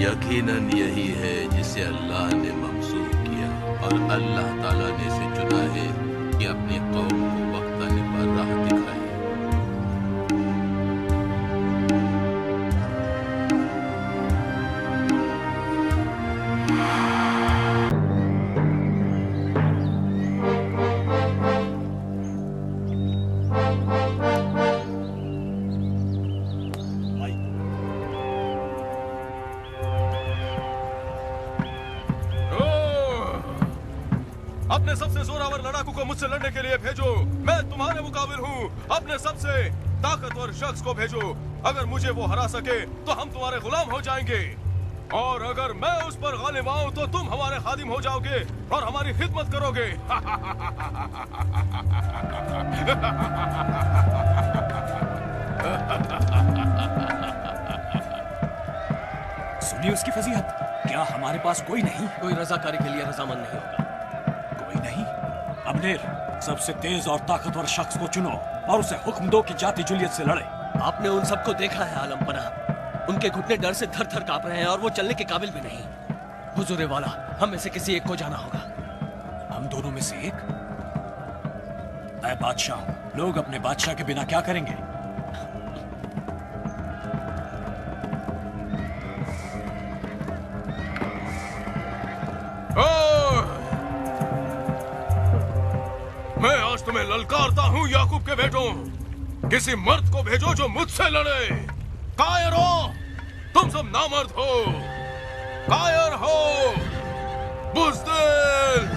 यकीनन यही है जिसे अल्लाह ने ममसूख किया और अल्लाह ताला ने इसे चुना है कि अपनी कौम को वक्त आने पर राह दिखाए। अपने सबसे जोरावर लड़ाकू को मुझसे लड़ने के लिए भेजो। मैं तुम्हारे मुकाबिल हूँ। अपने सबसे ताकतवर शख्स को भेजो। अगर मुझे वो हरा सके तो हम तुम्हारे गुलाम हो जाएंगे, और अगर मैं उस पर गालिब आऊं तो तुम हमारे खादिम हो जाओगे और हमारी खिदमत करोगे। सुनिए उसकी फजीहत। क्या हमारे पास कोई नहीं? कोई रजाकारी के लिए रजामंद नहीं होगा। नहीं, अबनेर, सबसे तेज और ताकतवर शख्स को चुनो और उसे हुक्म दो कि जाति जुलियत से लड़े। आपने उन सबको देखा है आलम पनाह। उनके घुटने डर से थर थर कांप रहे हैं और वो चलने के काबिल भी नहीं। हुजूर वाला, हम में से किसी एक को जाना होगा। हम दोनों में से एक? ऐ बादशाह, लोग अपने बादशाह के बिना क्या करेंगे? मैं आज तुम्हें ललकारता हूँ याकूब के बेटों। किसी मर्द को भेजो जो मुझसे लड़े। कायर हो, तुम सब नामर्द हो। कायर हो, बुज़दिल।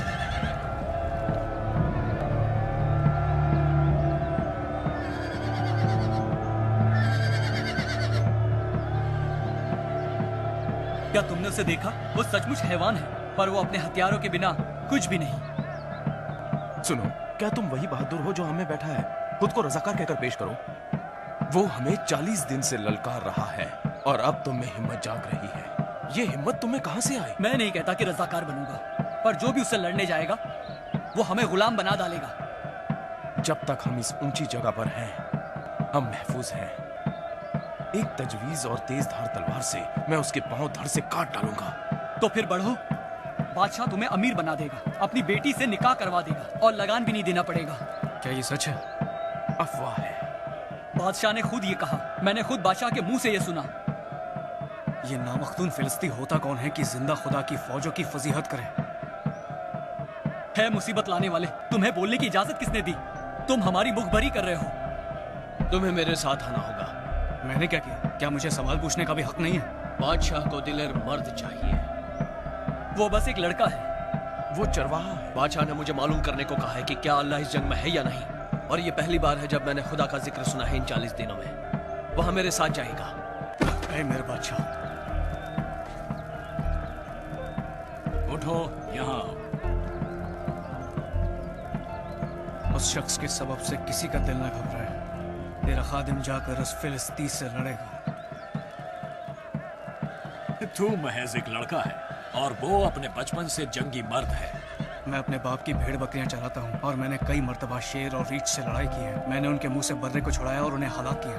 क्या तुमने उसे देखा? वो सचमुच हैवान है, पर वो अपने हथियारों के बिना कुछ भी नहीं। सुनो, क्या तुम वही बहादुर हो जो हमें बैठा है? खुद को रजाकार कहकर पेश करो। वो हमें 40 दिन से ललकार रहा है और अब तुम में हिम्मत जाग रही है। ये हिम्मत तुम्हें कहां से आई? मैं नहीं कहता कि रजाकार बनूंगा, पर जो भी उससे लड़ने जाएगा वो हमें गुलाम बना डालेगा। जब तक हम इस ऊंची जगह पर हैं, हम महफूज हैं। एक तजवीज और तेज धार तलवार से मैं उसके पांव धड़ से काट डालूंगा। तो फिर बढ़ो, बादशाह तुम्हें अमीर बना देगा, अपनी बेटी से निकाह करवा देगा और लगान भी नहीं देना पड़ेगा। क्या ये सच है? अफवाह है। बादशाह ने खुद ये कहा। मैंने खुद बादशाह के मुंह से ये सुना। ये नामख्तून फिलिस्ती होता कौन है कि जिंदा खुदा की फौजों की फजीहत करे? है मुसीबत लाने वाले, तुम्हें बोलने की इजाजत किसने दी? तुम हमारी मुखभरी कर रहे हो। तुम्हें मेरे साथ आना होगा। मैंने क्या किया? क्या मुझे सवाल पूछने का भी हक नहीं है? बादशाह को दिलेर मर्द चाहिए। वो बस एक लड़का है। वो चरवाहा है। बादशाह ने मुझे मालूम करने को कहा है कि क्या अल्लाह इस जंग में है या नहीं, और ये पहली बार है जब मैंने खुदा का जिक्र सुना है इन 40 दिनों में। वह मेरे साथ जाएगा। ऐ मेरे बादशाह, उठो, यहाँ। उस शख्स के सबब से किसी का दिल न घबराए। तेरा खादिम जाकर उस फिलिस्ती से लड़ेगा। तू महज एक लड़का है और वो अपने बचपन से जंगी मर्द है। मैं अपने बाप की भेड़ बकरियां चलाता हूँ और मैंने कई मर्तबा शेर और रीछ से लड़ाई की है। मैंने उनके मुंह से बर्रे को छुड़ाया और उन्हें हलाक किया।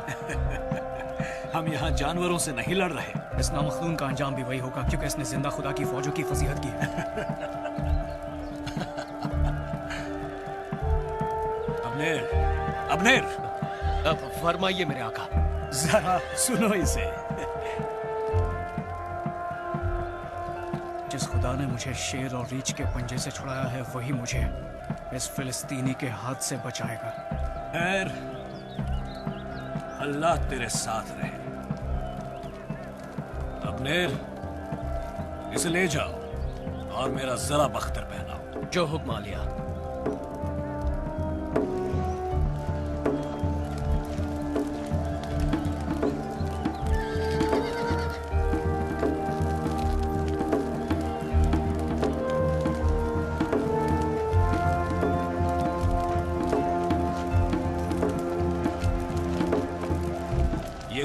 हम यहाँ जानवरों से नहीं लड़ रहे। इस नामख्तून का अंजाम भी वही होगा, क्योंकि इसने जिंदा खुदा की फौजों की फजीहत की है। अबनेर, अबनेर, अब फरमाइए मेरे आका। जरा सुनो इसे। जिस खुदा ने मुझे शेर और रीछ के पंजे से छुड़ाया है, वही मुझे इस फिलिस्तीनी के हाथ से बचाएगा। खैर, अल्लाह तेरे साथ रहे। अबनेर, इसे ले जाओ और मेरा जरा बख्तर पहनाओ। जो हुक्म आलिया।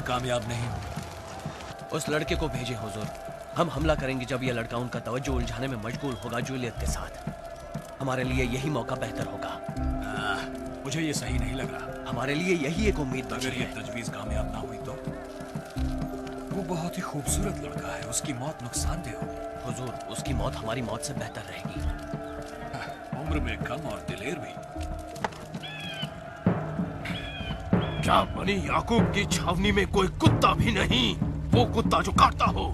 कामयाब नहीं। उस लड़के को भेजे हुजूर। हम हमला करेंगे जब यह लड़का उनका तवज्जो उलझाने में मशगूल होगा जूलियत के साथ। हमारे लिए यही मौका बेहतर होगा। मुझे ये सही नहीं लग रहा। हमारे लिए यही एक उम्मीद बची अगर ये तजवीज कामयाब ना हुई तो? वो बहुत ही खूबसूरत लड़का है, उसकी मौत नुकसानदेह होगी। हुजूर, उसकी मौत हमारी मौत से बेहतर रहेगी। उम्र में कम और दिलेर भी। क्या बनी याकूब की छावनी में कोई कुत्ता भी नहीं? वो कुत्ता जो काटता हो।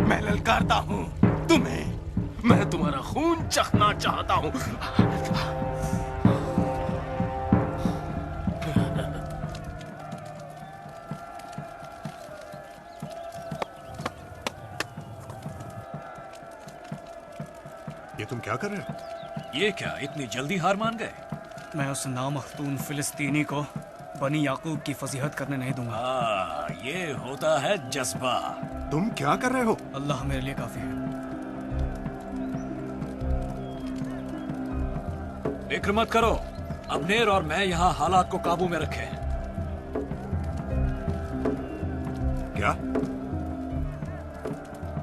मैं ललकारता हूँ तुम्हें। मैं तुम्हारा खून चखना चाहता हूँ। ये तुम क्या कर रहे हो? ये क्या, इतनी जल्दी हार मान गए? मैं उस नामख्तून फिलिस्तीनी को बनी याकूब की फजीहत करने नहीं दूंगा। ये होता है जज्बा। तुम क्या कर रहे हो? अल्लाह मेरे लिए काफी है। फिक्र मत करो, अबनेर और मैं यहाँ हालात को काबू में रखे। क्या?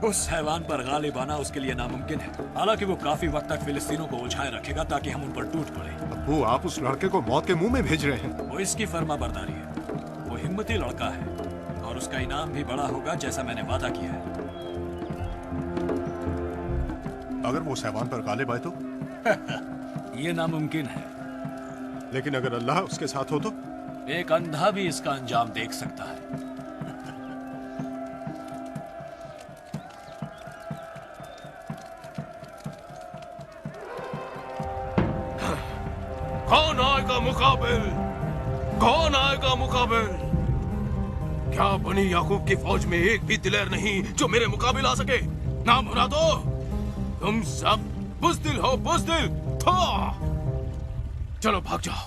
उस हैवान पर गालिब आना उसके लिए नामुमकिन है। हालांकि वो काफी वक्त तक फिलिस्तीनों को उलझाए रखेगा ताकि हम उन पर टूट पड़े। अब्बू, आप उस लड़के को मौत के मुंह में भेज रहे हैं। वो इसकी फर्मा बरदारी है। वो हिम्मती लड़का है और उसका इनाम भी बड़ा होगा, जैसा मैंने वादा किया है। अगर वो सहवान पर गालिब आए तो? ये नामुमकिन है। लेकिन अगर अल्लाह उसके साथ हो तो? एक अंधा भी इसका अंजाम देख सकता है। कौन आएगा मुकाबिल? कौन आएगा मुकाबिल? क्या बनी याकूब की फौज में एक भी दिलेर नहीं जो मेरे मुकाबिल आ सके? नाम बुला दो। तुम सब बुज़दिल हो, बुज़दिल। चलो भाग जाओ,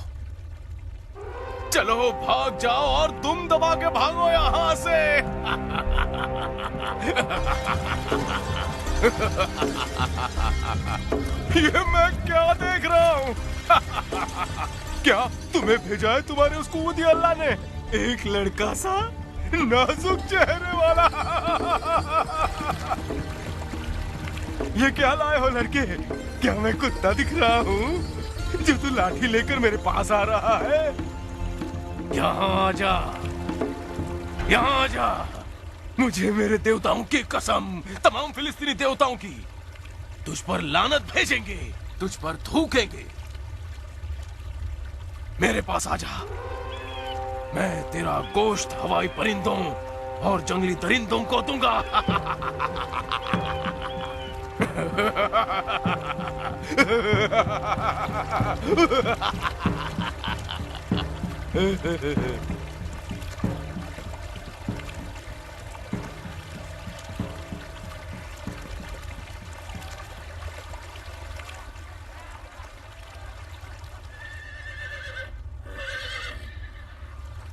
चलो भाग जाओ और दुम दबा के भागो यहां से। ये मैं क्या देख रहा हूँ? क्या तुम्हें भेजा है तुम्हारे उस कुव्वती अल्लाह ने? एक लड़का सा नाजुक चेहरे वाला। ये क्या लाए हो लड़के? क्या मैं कुत्ता दिख रहा हूँ जो तू लाठी लेकर मेरे पास आ रहा है? यहाँ आ जा, यहाँ आ जा। मुझे मेरे देवताओं की कसम, तमाम फिलिस्तीनी देवताओं की, तुझ पर लानत भेजेंगे, तुझ पर थूकेंगे। मेरे पास आ जा। मैं तेरा गोश्त हवाई परिंदों और जंगली दरिंदों को दूंगा।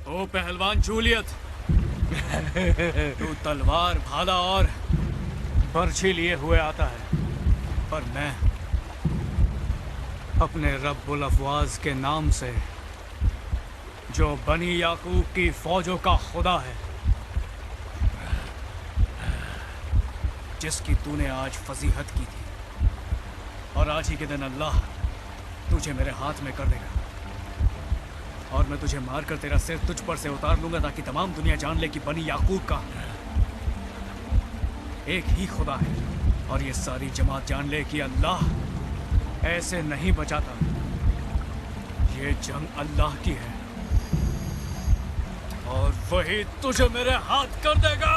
ओ पहलवान जूलियत, तू तलवार, भाला और बर्छी लिए हुए आता है, पर मैं अपने रब्बुल अफवाज के नाम से, जो बनी याकूब की फौजों का खुदा है, जिसकी तूने आज फजीहत की थी, और आज ही के दिन अल्लाह तुझे मेरे हाथ में कर देगा और मैं तुझे मारकर तेरा सिर तुझ पर से उतार लूंगा ताकि तमाम दुनिया जान ले कि बनी याकूब का एक ही खुदा है, और ये सारी जमात जान ले कि अल्लाह ऐसे नहीं बचाता। ये जंग अल्लाह की है और वही तुझे मेरे हाथ कर देगा।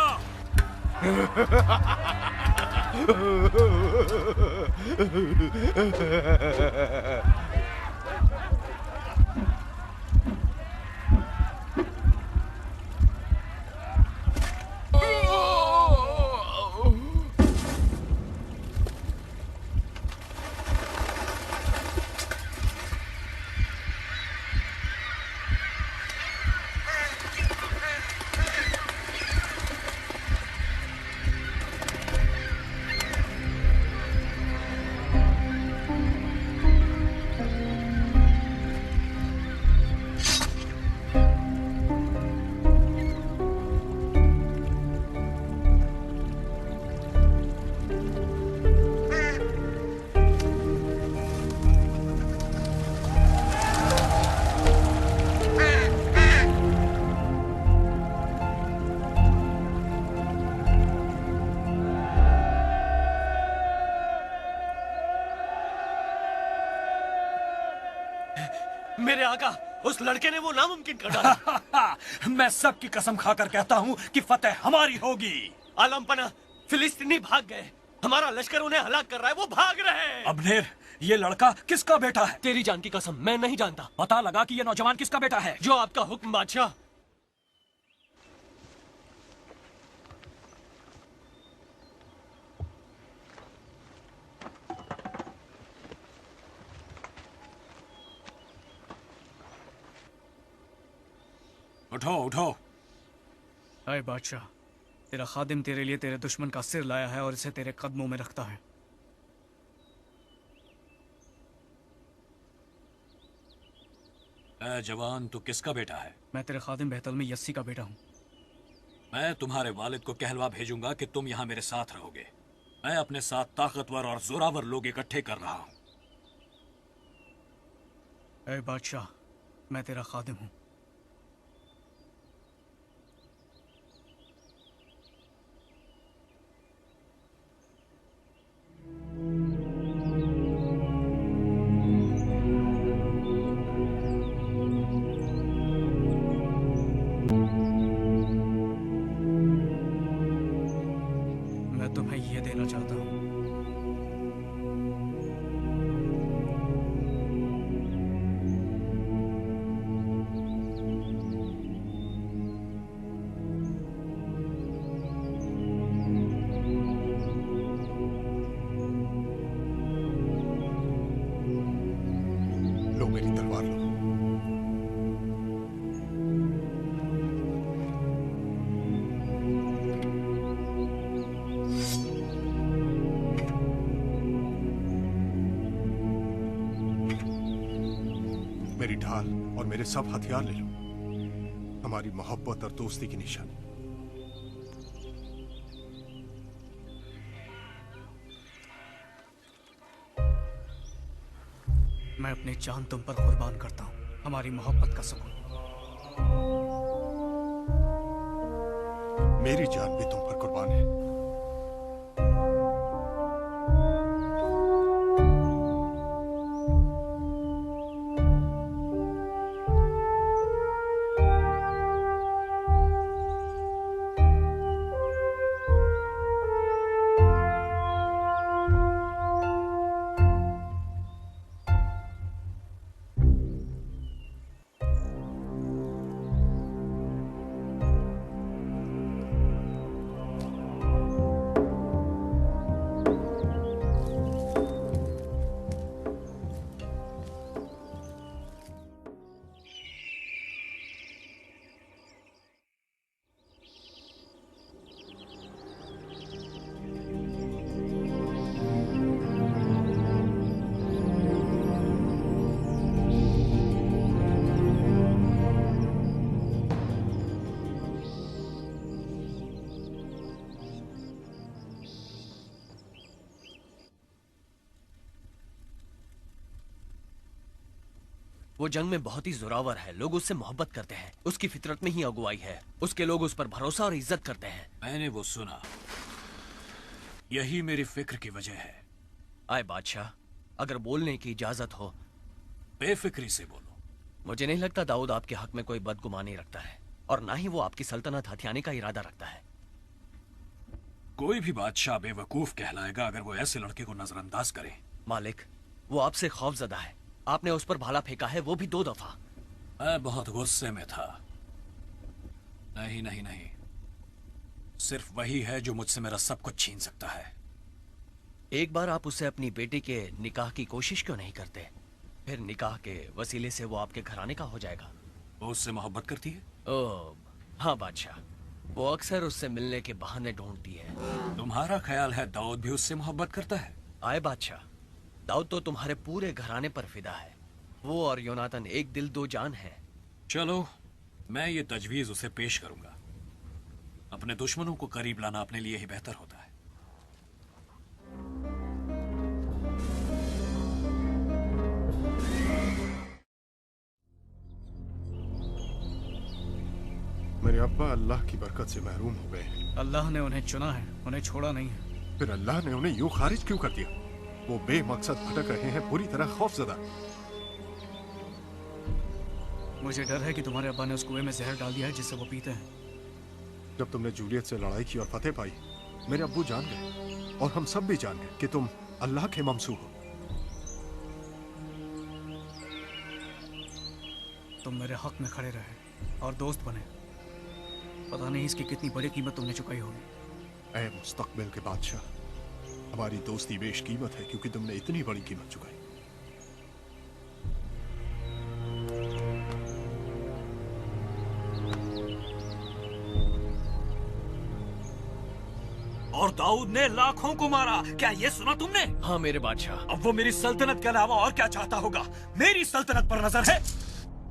आका, उस लड़के ने वो नामुमकिन कर डाला। मैं सबकी कसम खाकर कहता हूँ कि फतेह हमारी होगी। आलम पना, फिलिस्तीनी भाग गए। हमारा लश्कर उन्हें हलाक कर रहा है, वो भाग रहे हैं। अबनेर, ये लड़का किसका बेटा है? तेरी जान की कसम, मैं नहीं जानता। पता लगा कि ये नौजवान किसका बेटा है? जो आपका हुक्म बादशाह। उठो उठो। अय बादशाह, तेरा खादिम तेरे लिए तेरे दुश्मन का सिर लाया है और इसे तेरे कदमों में रखता है। ऐ जवान, तू किसका बेटा है? मैं तेरे खादिम बेहतलमी यस्सी का बेटा हूँ। मैं तुम्हारे वालिद को कहलवा भेजूंगा कि तुम यहाँ मेरे साथ रहोगे। मैं अपने साथ ताकतवर और जोरावर लोग इकट्ठे कर रहा हूँ। ऐ बादशाह, मैं तेरा खादिम हूँ। मैं तुम्हें ये देना चाहता हूँ। लो मेरी तलवार लो। मेरी ढाल और मेरे सब हथियार ले लो। हमारी मोहब्बत और दोस्ती की निशानी। मैं अपनी जान तुम पर कुर्बान करता हूँ, हमारी मोहब्बत का सुकून। मेरी जान भी तुम पर कुर्बान है। वो जंग में बहुत ही जोरावर है, लोग उससे मोहब्बत करते हैं। उसकी फितरत में ही अगुवाई है। उसके लोग उस पर भरोसा और इज्जत करते हैं। मैंने वो सुना, यही मेरी फिक्र की वजह है। आए बादशाह, अगर बोलने की इजाजत हो। बेफिक्री से बोलो। मुझे नहीं लगता दाऊद आपके हक में कोई बदगुमानी रखता है, और ना ही वो आपकी सल्तनत हथियाने का इरादा रखता है। कोई भी बादशाह बेवकूफ कहलाएगा अगर वो ऐसे लड़के को नजरअंदाज करे। मालिक, वो आपसे खौफजदा है। आपने उस पर भाला फेंका है, वो भी 2 दफा। मैं बहुत गुस्से में था। नहीं नहीं नहीं, सिर्फ वही है जो मुझसे मेरा सब कुछ छीन सकता है। एक बार आप उससे अपनी बेटी के निकाह की कोशिश क्यों नहीं करते? फिर निकाह के वसीले से वो आपके घराने का हो जाएगा। वो उससे मोहब्बत करती है? ओह हाँ बादशाह, वो अक्सर उससे मिलने के बहाने ढूंढती है। तुम्हारा ख्याल है दाऊद भी उससे मोहब्बत करता है? आए बादशाह, दाऊद तो तुम्हारे पूरे घराने पर फिदा है। वो और योनातन एक दिल दो जान है। चलो, मैं ये तजवीज उसे पेश करूंगा। अपने दुश्मनों को करीब लाना अपने लिए ही बेहतर होता है। मेरे अब्बा अल्लाह की बरकत से महरूम हो गए हैं। अल्लाह ने उन्हें चुना है, उन्हें छोड़ा नहीं है। फिर अल्लाह ने उन्हें यूं खारिज क्यों कर दिया? वो बेमकसद भटक रहे हैं, पूरी तरह खौफजदा। मुझे डर है कि तुम्हारे अब्बा ने उस कुएं में जहर डाल दिया है जिससे वो पीते हैं। जब तुमने जूलियत से लड़ाई की और फतेह पाई, मेरे अब्बू जान गए और हम सब भी जान गए कि तुम अल्लाह के ममसू हो। तुम मेरे हक में खड़े रहे और दोस्त बने। पता नहीं इसकी कितनी बड़ी कीमत तुमने चुकाई होगी। ऐ मुस्तकबिल के बादशाह, हमारी दोस्ती बेशकीमत है क्योंकि तुमने इतनी बड़ी कीमत चुकाई। और दाऊद ने लाखों को मारा, क्या ये सुना तुमने? हाँ मेरे बादशाह। अब वो मेरी सल्तनत के अलावा और क्या चाहता होगा? मेरी सल्तनत पर नजर है।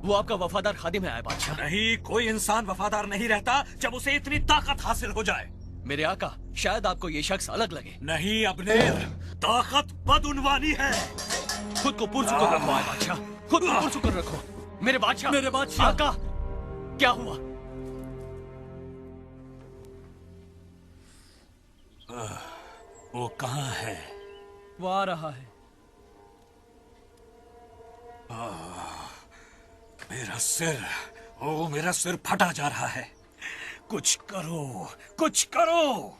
वो आपका वफादार खादिम है बादशाह। नहीं, कोई इंसान वफादार नहीं रहता जब उसे इतनी ताकत हासिल हो जाए। मेरे आका, शायद आपको ये शख्स अलग लगे। नहीं अब्नेर, ताकत बदउनवानी है। खुद को पुरसुकून रखो आए बादशाह, खुद को पुरसुकून रखो। मेरे बादशाह, मेरे बादशाह। आका, क्या हुआ? वो कहाँ है? वो आ रहा है। मेरा सिर, ओ मेरा सिर फटा जा रहा है। कुछ करो, कुछ करो।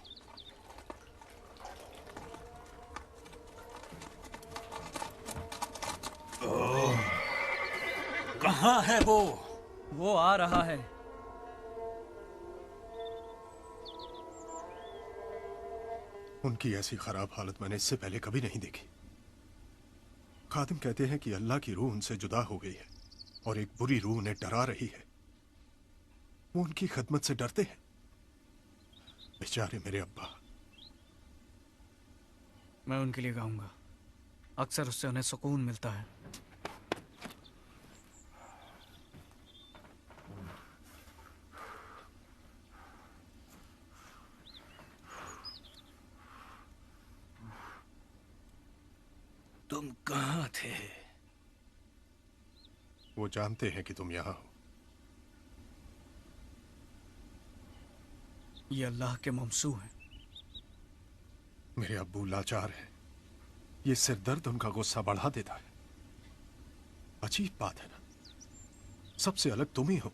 कहाँ है वो? वो आ रहा है। उनकी ऐसी खराब हालत मैंने इससे पहले कभी नहीं देखी। खादिम कहते हैं कि अल्लाह की रूह उनसे जुदा हो गई है और एक बुरी रूह उन्हें डरा रही है। वो उनकी खिदमत से डरते हैं। बेचारे मेरे अब्बा। मैं उनके लिए गाऊंगा। अक्सर उससे उन्हें सुकून मिलता है। तुम कहाँ थे? वो जानते हैं कि तुम यहां हो। ये अल्लाह के ममसू हैं। मेरे अब्बू लाचार हैं। ये सिरदर्द उनका गुस्सा बढ़ा देता है। अजीब बात है ना, सबसे अलग तुम ही हो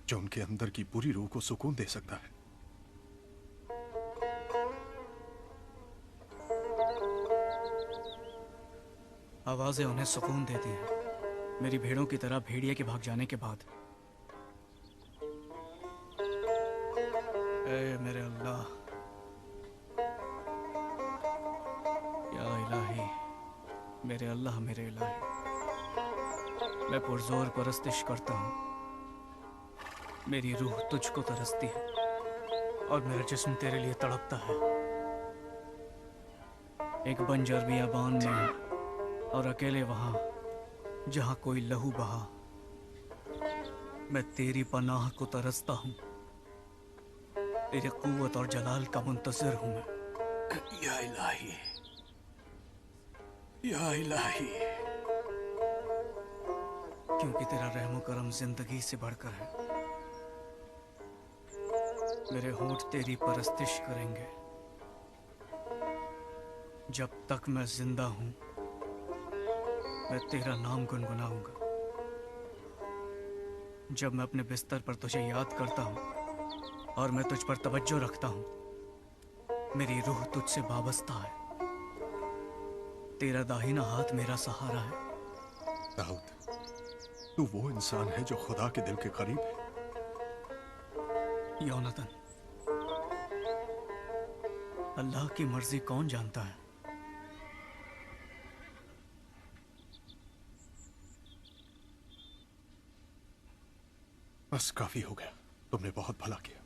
जो उनके अंदर की पूरी रूह को सुकून दे सकता है। आवाजें उन्हें सुकून देती हैं, मेरी भेड़ों की तरह भेड़िए के भाग जाने के बाद। ऐ मेरे अल्लाह, या इलाही, मेरे अल्लाह, मेरे इलाही, मैं पुरजोर परस्तिश करता हूँ। मेरी रूह तुझको तरसती है और मेरा जिस्म तेरे लिए तड़पता है। एक बंजर बियाबान में और अकेले वहां जहां कोई लहू बहा, मैं तेरी पनाह को तरसता हूं। तेरी कुव्वत और जलाल का मुंतज़िर हूं मैं। या इलाही, या इलाही, क्योंकि तेरा रहमो करम जिंदगी से बढ़कर है। मेरे होंठ तेरी परस्तिश करेंगे जब तक मैं जिंदा हूं। मैं तेरा नाम गुनगुनाऊंगा। जब मैं अपने बिस्तर पर तुझे याद करता हूं और मैं तुझ पर तवज्जो रखता हूं, मेरी रूह तुझसे वाबस्ता है। तेरा दाहिना हाथ मेरा सहारा है। दाऊद, तू वो इंसान है जो खुदा के दिल के करीब है। योनातन, अल्लाह की मर्जी कौन जानता है? बस काफी हो गया, तुमने बहुत भला किया।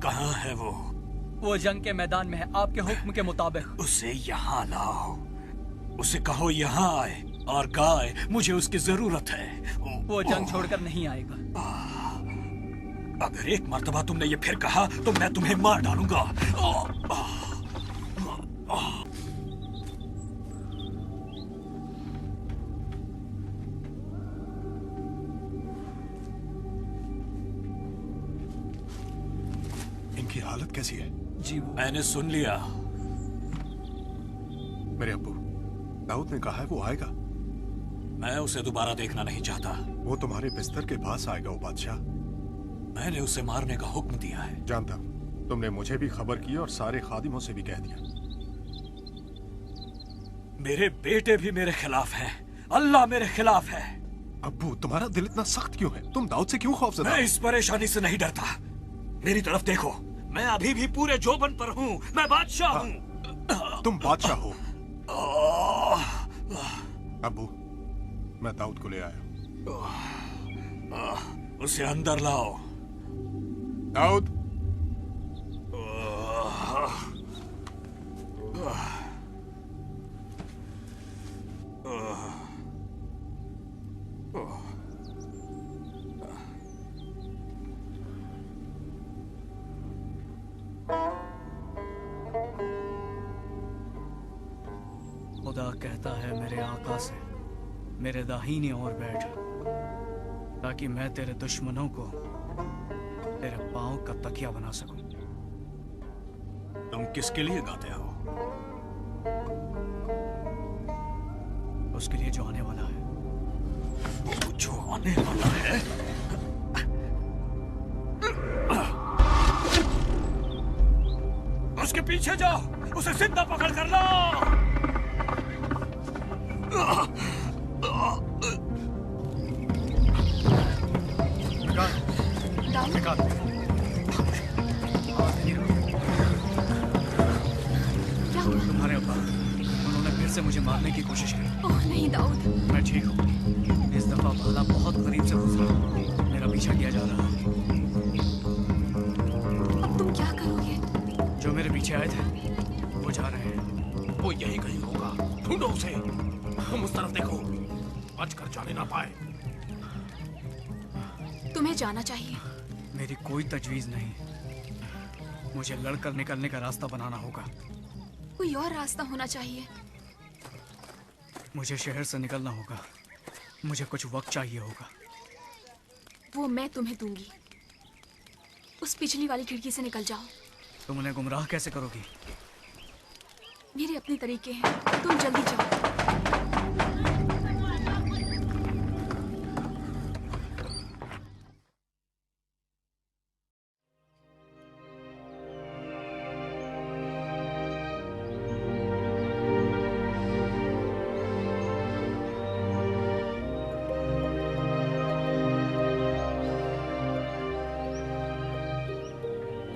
कहाँ है वो? वो जंग के मैदान में है, आपके हुक्म के मुताबिक। उसे यहाँ लाओ, उसे कहो यहाँ आए और गाए, मुझे उसकी जरूरत है। वो जंग छोड़कर नहीं आएगा। अगर एक मर्तबा तुमने ये फिर कहा तो मैं तुम्हें मार डालूंगा। इनकी हालत कैसी है? जी वो मैंने सुन लिया। मेरे अब्बू, दाऊद ने कहा है वो आएगा। मैं उसे दोबारा देखना नहीं चाहता। वो तुम्हारे बिस्तर के पास आएगा, वो बादशाह। मैंने उसे मारने का हुक्म दिया है। जानता हूं, तुमने मुझे भी खबर की और सारे खादिमों से भी कह दिया। मेरे बेटे भी मेरे खिलाफ हैं, अल्लाह मेरे खिलाफ है। अब्बू, तुम्हारा दिल इतना सख्त क्यों है? तुम दाऊद से क्यों खौफजदा? मैं इस परेशानी से नहीं डरता। मेरी तरफ देखो, मैं अभी भी पूरे जोबन पर हूँ। मैं बादशाह हूँ। तुम बादशाह हो। अब्बू, मैं दाऊद को ले आया। उसे अंदर लाओ। दाऊद, खुदा कहता है मेरे आका से, मेरे दाहिनी ओर बैठ, ताकि मैं तेरे दुश्मनों को तेरे पांव का तकिया बना सकूं। तुम किसके लिए गाते हो? उसके लिए जो आने वाला है। जो आने वाला है? उसके पीछे जाओ, उसे जिंदा पकड़ कर लाओ। निकाल। क्या हुआ? तुम्हारे अब्बा, उन्होंने फिर से मुझे मारने की कोशिश की। ओह नहीं दाऊद। मैं ठीक हूँ। इस दफा भाला बहुत करीब से गुजरा। मेरा पीछा किया जा रहा है। अब तुम क्या करोगे? जो मेरे पीछे आए थे वो जा रहे हैं। वो यही कहीं होगा, ढूंढो उसे। तुम उस तरफ देखो, बच कर जाने ना पाए। तुम्हें जाना चाहिए। मेरी कोई तजवीज नहीं। मुझे लड़कर निकलने का रास्ता बनाना होगा। कोई और रास्ता होना चाहिए। मुझे शहर से निकलना होगा। मुझे कुछ वक्त चाहिए होगा। वो मैं तुम्हें दूंगी। उस पिछली वाली खिड़की से निकल जाओ। तुम उन्हें गुमराह कैसे करोगी? मेरे अपने तरीके हैं, तुम जल्दी जाओ।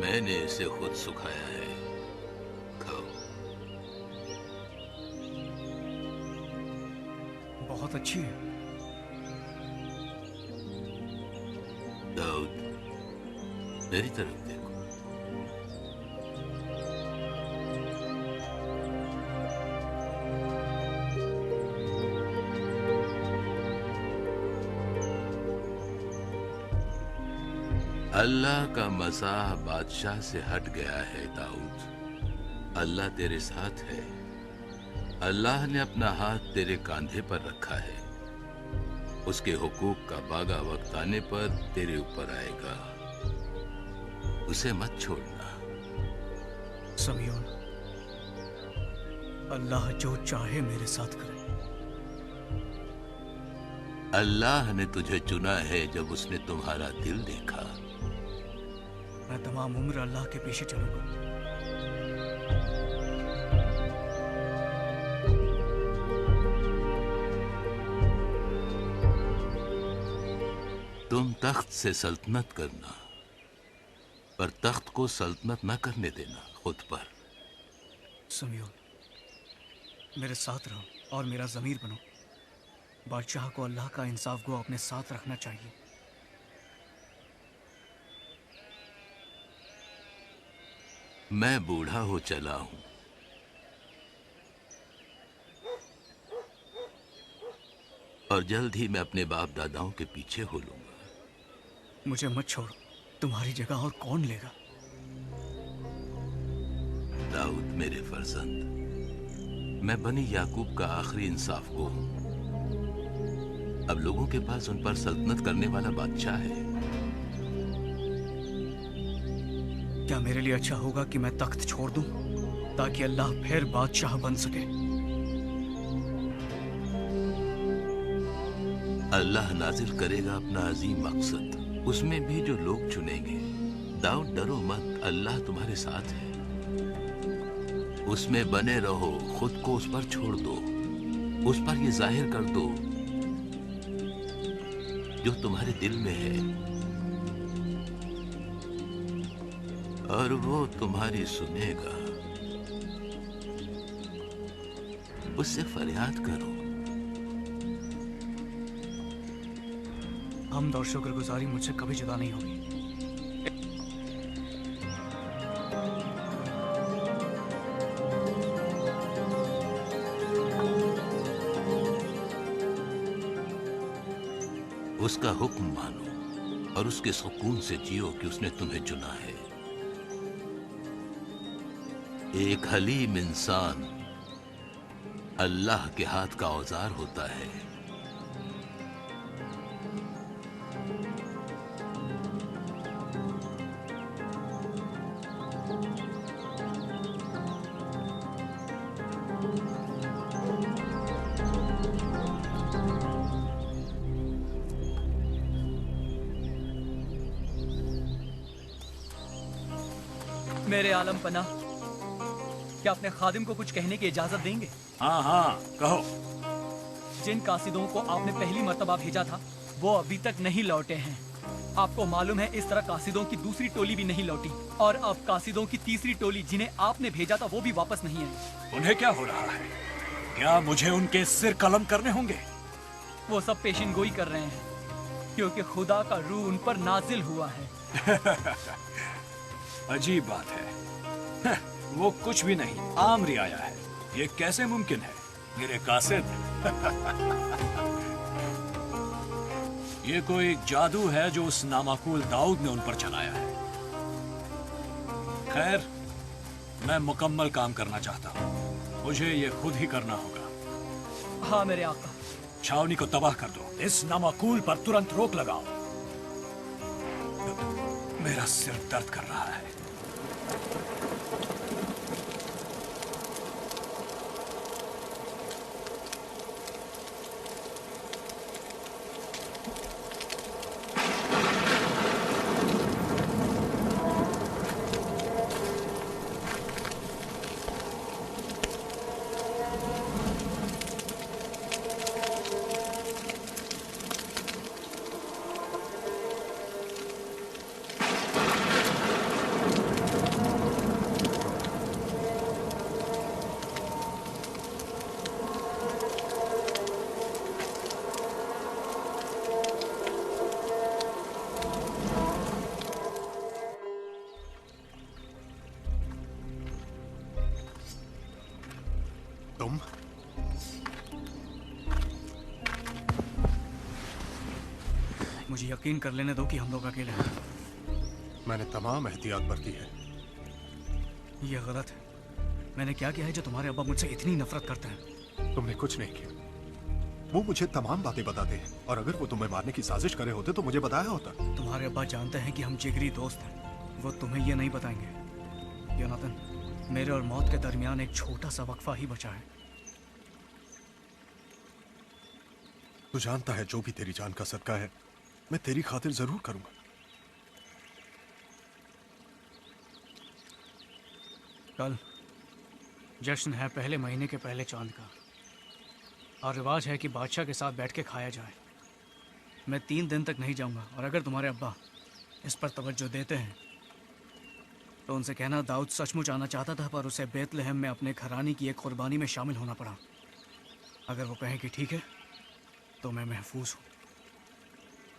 मैंने इसे खुद सुखाया है, खाओ। बहुत अच्छी है। दाऊद, मेरी तरफ देखो। अल्लाह का मज़ाह बादशाह से हट गया है दाऊद। अल्लाह तेरे साथ है। अल्लाह ने अपना हाथ तेरे कांधे पर रखा है। उसके हुकूक का बागा वक्त आने पर तेरे ऊपर आएगा। उसे मत छोड़ना। समियोन, अल्लाह जो चाहे मेरे साथ करे। अल्लाह ने तुझे चुना है जब उसने तुम्हारा दिल देखा। मैं तमाम उम्र अल्लाह के पीछे चलूंगा। तुम तख्त से सल्तनत करना, पर तख्त को सल्तनत न करने देना खुद पर। समियोन, मेरे साथ रहो और मेरा ज़मीर बनो। बादशाह को अल्लाह का इंसाफ को अपने साथ रखना चाहिए। मैं बूढ़ा हो चला हूं, और जल्द ही मैं अपने बाप दादाओं के पीछे हो लूंगा। मुझे मत छोड़ो, तुम्हारी जगह और कौन लेगा? दाऊद मेरे फर्जंद, मैं बनी याकूब का आखिरी इंसाफ को हूं। अब लोगों के पास उन पर सल्तनत करने वाला बादशाह है। क्या मेरे लिए अच्छा होगा कि मैं तख्त छोड़ दूं ताकि अल्लाह फिर बादशाह बन सके? अल्लाह नाजिल करेगा अपना अजीम मकसद, उसमें भी जो लोग चुनेंगे। दाऊद डरो मत, अल्लाह तुम्हारे साथ है। उसमें बने रहो, खुद को उस पर छोड़ दो, उस पर ये जाहिर कर दो जो तुम्हारे दिल में है, और वो तुम्हारी सुनेगा। उससे फरियाद करो। हमद और शुक्रगुजारी मुझसे कभी जुदा नहीं होगी। उसका हुक्म मानो और उसके सुकून से जियो कि उसने तुम्हें चुना है। एक हलीम इंसान अल्लाह के हाथ का औजार होता है। मेरे आलम पना, क्या अपने खादिम को कुछ कहने की इजाजत देंगे? हाँ हाँ, कहो। जिन कासिदों को आपने पहली मर्तबा भेजा था वो अभी तक नहीं लौटे हैं। आपको मालूम है इस तरह कासिदों की दूसरी टोली भी नहीं लौटी, और अब कासिदों की तीसरी टोली जिन्हें आपने भेजा था वो भी वापस नहीं आई। उन्हें क्या हो रहा है? क्या मुझे उनके सिर कलम करने होंगे? वो सब पेशिन गोई कर रहे हैं क्योंकि खुदा का रूह उन पर नाजिल हुआ है। अजीब बात है। वो कुछ भी नहीं, आम रियाया है। ये कैसे मुमकिन है मेरे कासिद? ये कोई जादू है जो उस नामाकूल दाऊद ने उन पर चलाया है। खैर, मैं मुकम्मल काम करना चाहता हूँ। मुझे ये खुद ही करना होगा। हाँ मेरे आका। छावनी को तबाह कर दो। इस नामाकूल पर तुरंत रोक लगाओ। मेरा सिर दर्द कर रहा है। तुम मुझे यकीन कर लेने दो कि हम लोग अकेले हैं। मैंने तमाम एहतियात बरती है। ये गलत है। मैंने क्या किया है जो तुम्हारे अब्बा मुझसे इतनी नफरत करते हैं? तुमने कुछ नहीं किया। वो मुझे तमाम बातें बताते हैं, और अगर वो तुम्हें मारने की साजिश करे होते तो मुझे बताया होता। तुम्हारे अब्बा जानते हैं कि हम जिगरी दोस्त हैं। वो तुम्हें ये नहीं बताएंगे। योनाथन, मेरे और मौत के दरमियान एक छोटा सा वक्फा ही बचा है। तू जानता है जो भी तेरी जान का सदका है मैं तेरी खातिर जरूर करूंगा। कल जश्न है पहले महीने के पहले चांद का, और रिवाज है कि बादशाह के साथ बैठ के खाया जाए। मैं 3 दिन तक नहीं जाऊंगा, और अगर तुम्हारे अब्बा इस पर तवज्जो देते हैं तो उनसे कहना दाऊद सचमुच आना चाहता था, पर उसे बेतलहम में अपने घराने की एक कुर्बानी में शामिल होना पड़ा। अगर वो कहें कि ठीक है तो मैं महफूज हूँ,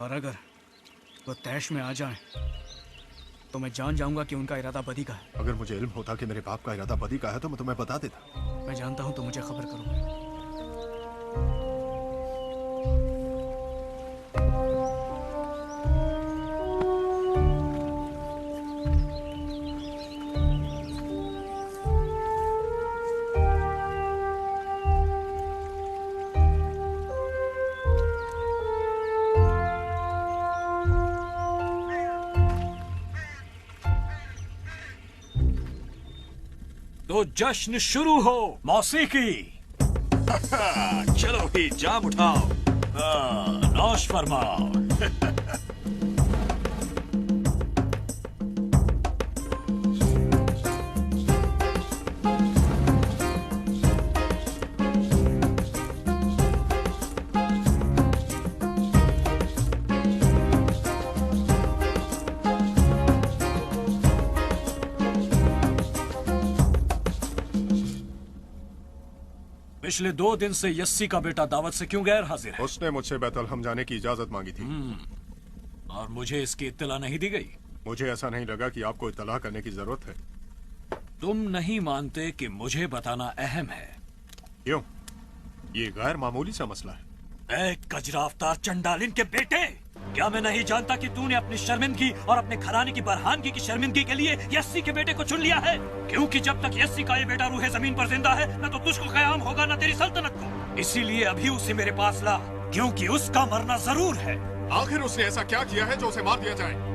और अगर वो तैश में आ जाए तो मैं जान जाऊंगा कि उनका इरादा बदी का है। अगर मुझे इल्म होता कि मेरे बाप का इरादा बदी का है तो मैं तुम्हें बता देता। मैं जानता हूं तो मुझे खबर करोगे। तो जश्न शुरू हो। मौसीकी चलो ही जाम उठाओ, नौश फरमाओ। पिछले 2 दिन से यस्सी का बेटा दावत से क्यों गैर हाजिर है? उसने मुझसे बैतलहम जाने की इजाजत मांगी थी। और मुझे इसकी इत्तला नहीं दी गई। मुझे ऐसा नहीं लगा कि आपको इत्तला करने की जरूरत है। तुम नहीं मानते कि मुझे बताना अहम है? क्यों? ये गैर मामूली सा मसला है। ए कजराफ्तार चंडालिन के बेटे, क्या मैं नहीं जानता कि तूने अपनी शर्मिंदगी और अपने घराने की बरहानगी की शर्मिंदगी के लिए यस्सी के बेटे को चुन लिया है? क्योंकि जब तक यस्सी का ये बेटा रूहे जमीन पर जिंदा है, न तो तुझको क़याम होगा न तेरी सल्तनत को। इसीलिए अभी उसे मेरे पास ला, क्योंकि उसका मरना जरूर है। आखिर उसने ऐसा क्या किया है जो उसे मार दिया जाए?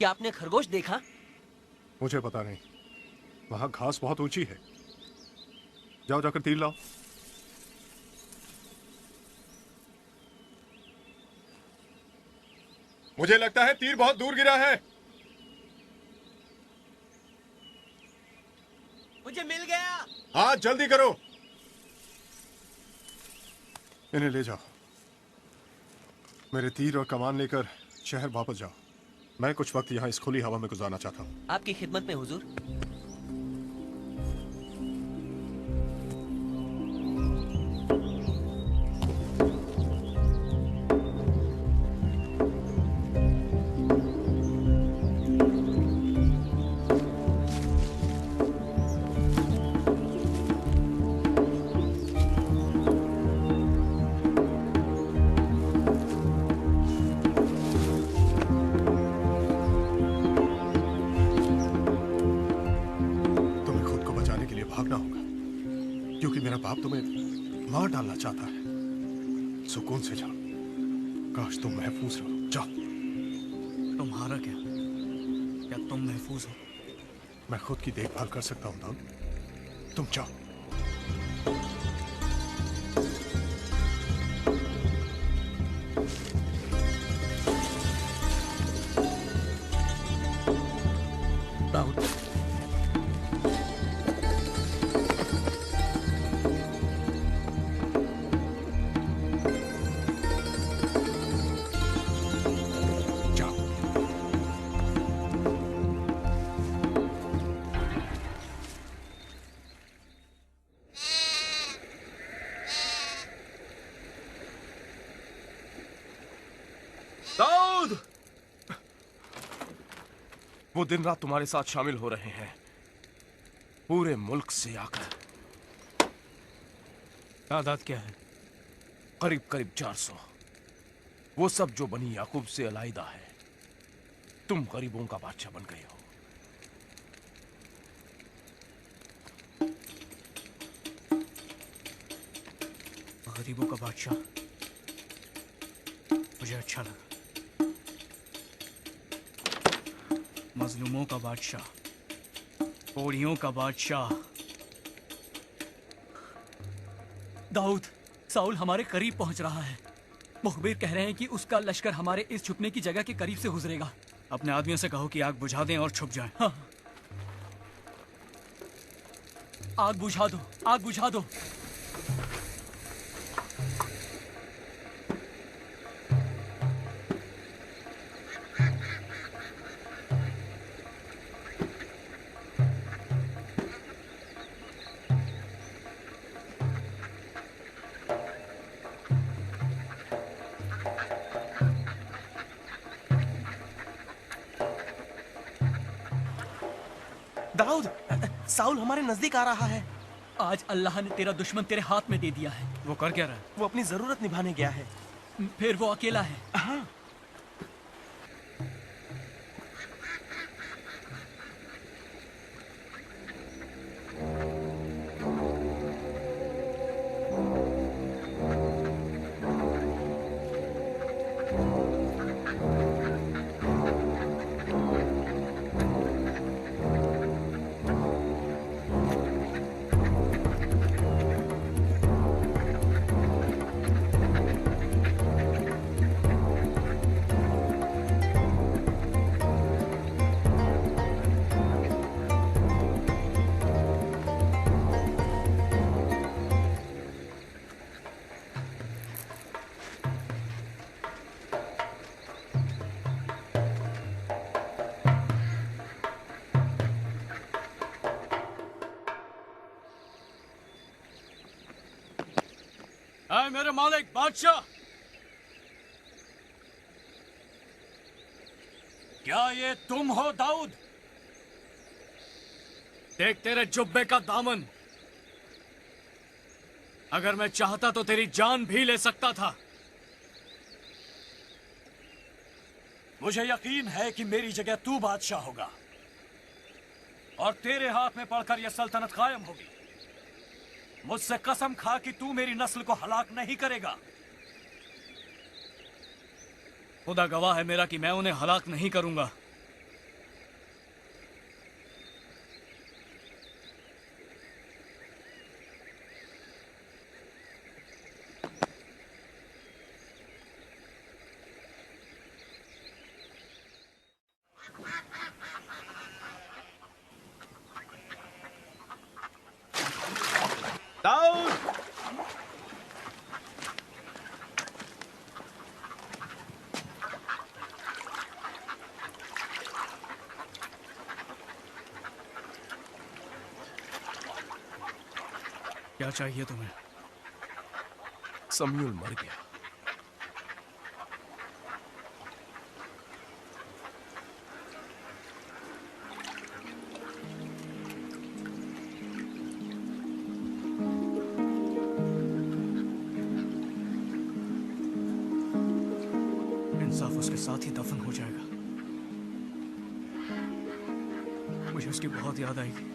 क्या आपने खरगोश देखा? मुझे पता नहीं, वहां घास बहुत ऊंची है। जाओ जाकर तीर लाओ। मुझे लगता है तीर बहुत दूर गिरा है। मुझे मिल गया। हाँ जल्दी करो, इन्हें ले जाओ। मेरे तीर और कमान लेकर शहर वापस जाओ। मैं कुछ वक्त यहाँ इस खुली हवा में गुजारना चाहता हूँ। आपकी खिदमत में हुजूर। क्योंकि मेरा बाप तुम्हें मार डालना चाहता है। सुकून से जाओ, काश तुम महफूज रहो। जाओ। तुम्हारा क्या? क्या तुम महफूज हो? मैं खुद की देखभाल कर सकता हूं दाऊद, तुम जाओ। दाऊद, दाऊद, वो दिन रात तुम्हारे साथ शामिल हो रहे हैं, पूरे मुल्क से आकर। तादाद क्या है? करीब करीब 400। वो सब जो बनी याकूब से अलाइदा है। तुम गरीबों का बादशाह बन गए हो। गरीबों का बादशाह, मुझे अच्छा लगा। मजलूमों का बादशाह, कोड़ियों का बादशाह। दाऊद, साउल हमारे करीब पहुंच रहा है। मुखबिर कह रहे हैं कि उसका लश्कर हमारे इस छुपने की जगह के करीब से गुजरेगा। अपने आदमियों से कहो कि आग बुझा दें और छुप जाएं। हाँ। आग बुझा दो, आग बुझा दो। दाऊद, साउल हमारे नजदीक आ रहा है। आज अल्लाह ने तेरा दुश्मन तेरे हाथ में दे दिया है। वो कर क्या रहा है? वो अपनी जरूरत निभाने गया है। फिर वो अकेला है। हाँ। ऐ मेरे मालिक बादशाह, क्या ये तुम हो दाऊद? देख तेरे जुब्बे का दामन। अगर मैं चाहता तो तेरी जान भी ले सकता था। मुझे यकीन है कि मेरी जगह तू बादशाह होगा और तेरे हाथ में पड़कर यह सल्तनत कायम होगी। मुझसे कसम खा कि तू मेरी नस्ल को हलाक नहीं करेगा। खुदा गवाह है मेरा कि मैं उन्हें हलाक नहीं करूंगा। दाऊद! क्या चाहिए तुम्हें? समूएल मर गया। इंसाफ उसके साथ ही दफन हो जाएगा। मुझे उसकी बहुत याद आएगी।